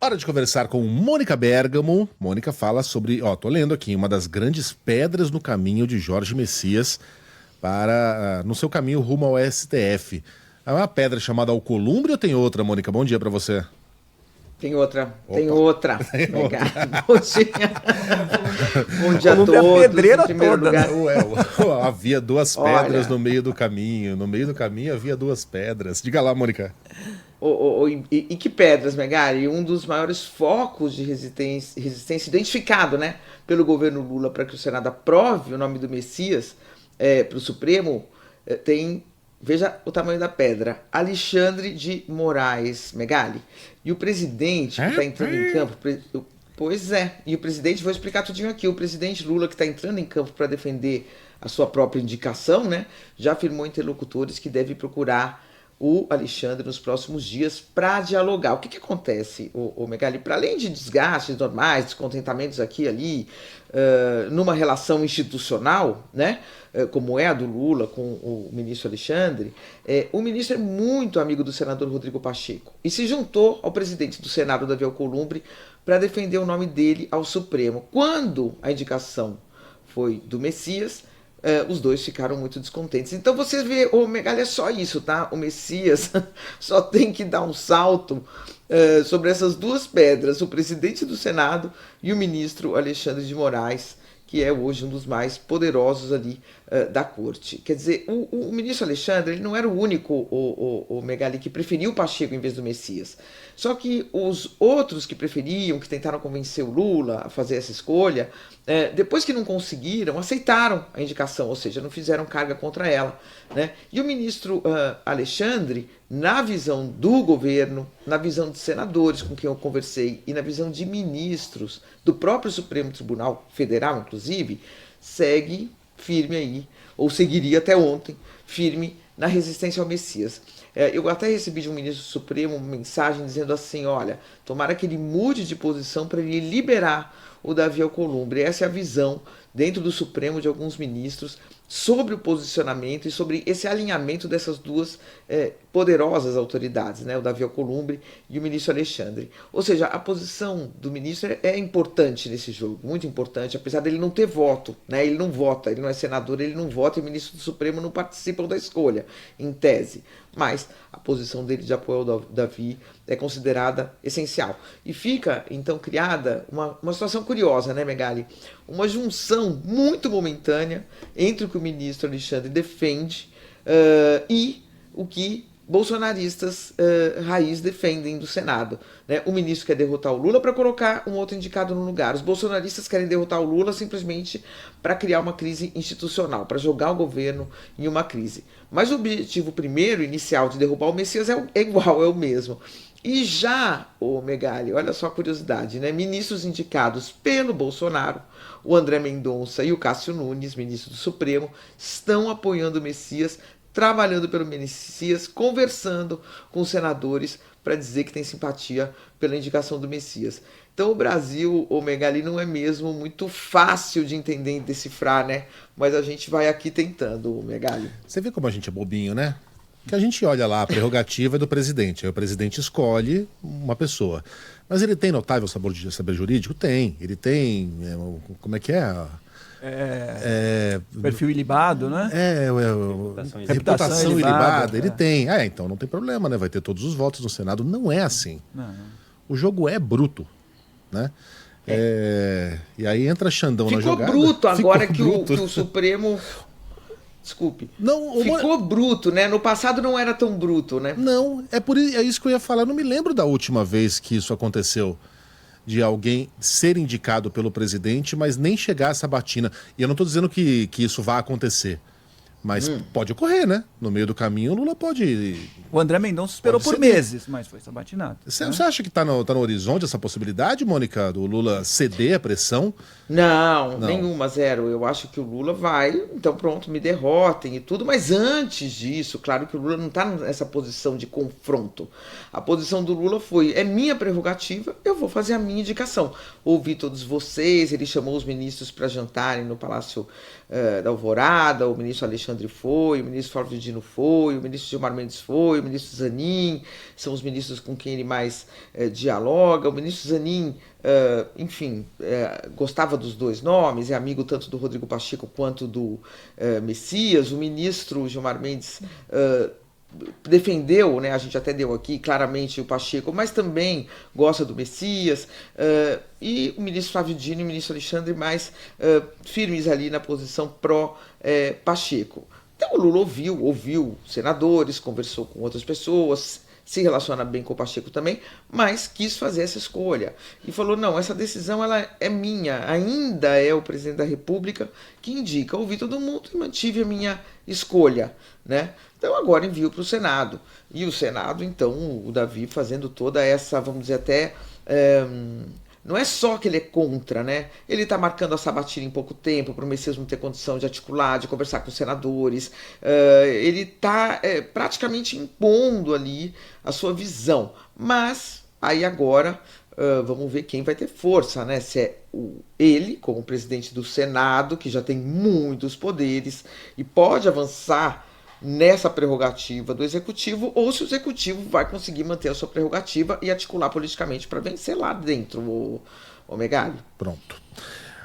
Hora de conversar com Mônica Bergamo. Mônica fala sobre, tô lendo aqui, uma das grandes pedras no caminho de Jorge Messias no seu caminho rumo ao STF. É uma pedra chamada Alcolumbre ou tem outra, Mônica? Bom dia pra você. Tem outra, Opa. tem outra. Tem outra. Bom dia. Bom dia a Columbre é a todos. pedreira Em primeiro toda, lugar, Havia duas Olha. pedras no meio do caminho. No meio do caminho havia duas pedras. Diga lá, Mônica. e que pedras, Megali? Um dos maiores focos de resistência identificado, né, pelo governo Lula para que o Senado aprove o nome do Messias para o Supremo, tem, veja o tamanho da pedra, Alexandre de Moraes, Megali. E o presidente que está entrando em campo... Pois é, e o presidente, vou explicar tudinho aqui, o presidente Lula que está entrando em campo para defender a sua própria indicação, né, já afirmou a interlocutores que deve procurar o Alexandre nos próximos dias para dialogar. O que acontece, o Megali? Para além de desgastes normais, descontentamentos aqui e ali, numa relação institucional, né, como é a do Lula com o ministro Alexandre, o ministro é muito amigo do senador Rodrigo Pacheco e se juntou ao presidente do Senado, Davi Alcolumbre, para defender o nome dele ao Supremo. Quando a indicação foi do Messias, os dois ficaram muito descontentes. Então você vê, Megali, é só isso, tá? O Messias só tem que dar um salto sobre essas duas pedras, o presidente do Senado e o ministro Alexandre de Moraes, que é hoje um dos mais poderosos ali da corte. Quer dizer, o ministro Alexandre ele não era o único, o Megali, que preferiu o Pacheco em vez do Messias. Só que os outros que preferiam, que tentaram convencer o Lula a fazer essa escolha, depois que não conseguiram, aceitaram a indicação, ou seja, não fizeram carga contra ela, né? E o ministro Alexandre, na visão do governo, na visão de senadores com quem eu conversei e na visão de ministros do próprio Supremo Tribunal Federal, inclusive, segue firme aí, ou seguiria até ontem, firme na resistência ao Messias. Eu até recebi de um ministro do Supremo uma mensagem dizendo assim, olha, tomara que ele mude de posição para ele liberar o Davi Alcolumbre. Essa é a visão dentro do Supremo de alguns ministros sobre o posicionamento e sobre esse alinhamento dessas duas poderosas autoridades, né? O Davi Alcolumbre e o ministro Alexandre. Ou seja, a posição do ministro é importante nesse jogo, muito importante, apesar dele não ter voto, né? Ele não vota, ele não é senador, ele não vota e o ministro do Supremo não participam da escolha, em tese. Mas a posição dele de apoio ao Davi é considerada essencial. E fica, então, criada uma situação curiosa, né, Megali? Uma junção muito momentânea entre o que o ministro Alexandre defende e o que bolsonaristas raiz defendem do Senado, né? O ministro quer derrotar o Lula para colocar um outro indicado no lugar. Os bolsonaristas querem derrotar o Lula simplesmente para criar uma crise institucional, para jogar o governo em uma crise. Mas o objetivo primeiro, inicial, de derrubar o Messias é igual, é o mesmo. E já, Megali, olha só a curiosidade, né? Ministros indicados pelo Bolsonaro, o André Mendonça e o Cássio Nunes, ministro do Supremo, estão apoiando o Messias, trabalhando pelo Messias, conversando com os senadores para dizer que tem simpatia pela indicação do Messias. Então o Brasil, Megali, não é mesmo muito fácil de entender e decifrar, né? Mas a gente vai aqui tentando, Megali. Você vê como a gente é bobinho, né? Que a gente olha lá, a prerrogativa é do presidente. Aí o presidente escolhe uma pessoa. Mas ele tem notável saber jurídico? Tem. Ele tem... como é que é? Perfil ilibado, né? Reputação ilibada. Ele é. tem. Então não tem problema, né? Vai ter todos os votos no Senado. Não é assim. Não. O jogo é bruto, né? E aí entra Xandão na jogada. Ficou bruto agora Ficou que bruto. o Supremo... Desculpe. Não, Ficou bruto, né? No passado não era tão bruto, né? Não, é isso que eu ia falar. Eu não me lembro da última vez que isso aconteceu. De alguém ser indicado pelo presidente, mas nem chegar a essa batina. E eu não estou dizendo que isso vai acontecer. Mas pode ocorrer, né? No meio do caminho, o Lula pode... O André Mendonça esperou por meses, mas foi sabatinado. Você acha que está no horizonte essa possibilidade, Mônica, do Lula ceder a pressão? Não, nenhuma, zero. Eu acho que o Lula vai, então pronto, me derrotem e tudo. Mas antes disso, claro que o Lula não está nessa posição de confronto. A posição do Lula foi, é minha prerrogativa, eu vou fazer a minha indicação. Ouvi todos vocês, ele chamou os ministros para jantarem no Palácio da Alvorada, o ministro Alexandre Alexandre foi, o ministro Flávio Dino foi, o ministro Gilmar Mendes foi, o ministro Zanin, são os ministros com quem ele mais dialoga. O ministro Zanin, enfim, gostava dos dois nomes, é amigo tanto do Rodrigo Pacheco quanto do Messias. O ministro Gilmar Mendes defendeu, né, a gente até deu aqui claramente o Pacheco, mas também gosta do Messias, e o ministro Flávio Dino e o ministro Alexandre mais firmes ali na posição pró-Pacheco. Então o Lula ouviu senadores, conversou com outras pessoas, se relaciona bem com o Pacheco também, mas quis fazer essa escolha. E falou, não, essa decisão ela é minha, ainda é o presidente da República que indica. Ouvi todo mundo e mantive a minha escolha, né? Então agora envio para o Senado. E o Senado, então, o Davi fazendo toda essa, vamos dizer até... não é só que ele é contra, né? Ele está marcando a sabatina em pouco tempo para o Messias não ter condição de articular, de conversar com os senadores. Ele está praticamente impondo ali a sua visão. Mas aí agora vamos ver quem vai ter força, né? Se é ele, como presidente do Senado, que já tem muitos poderes e pode avançar nessa prerrogativa do Executivo, ou se o Executivo vai conseguir manter a sua prerrogativa e articular politicamente para vencer lá dentro, o Megali. Pronto.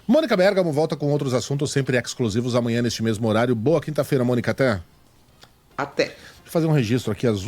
Mônica Bergamo volta com outros assuntos sempre exclusivos amanhã neste mesmo horário. Boa quinta-feira, Mônica, até. Até. Deixa eu fazer um registro aqui, às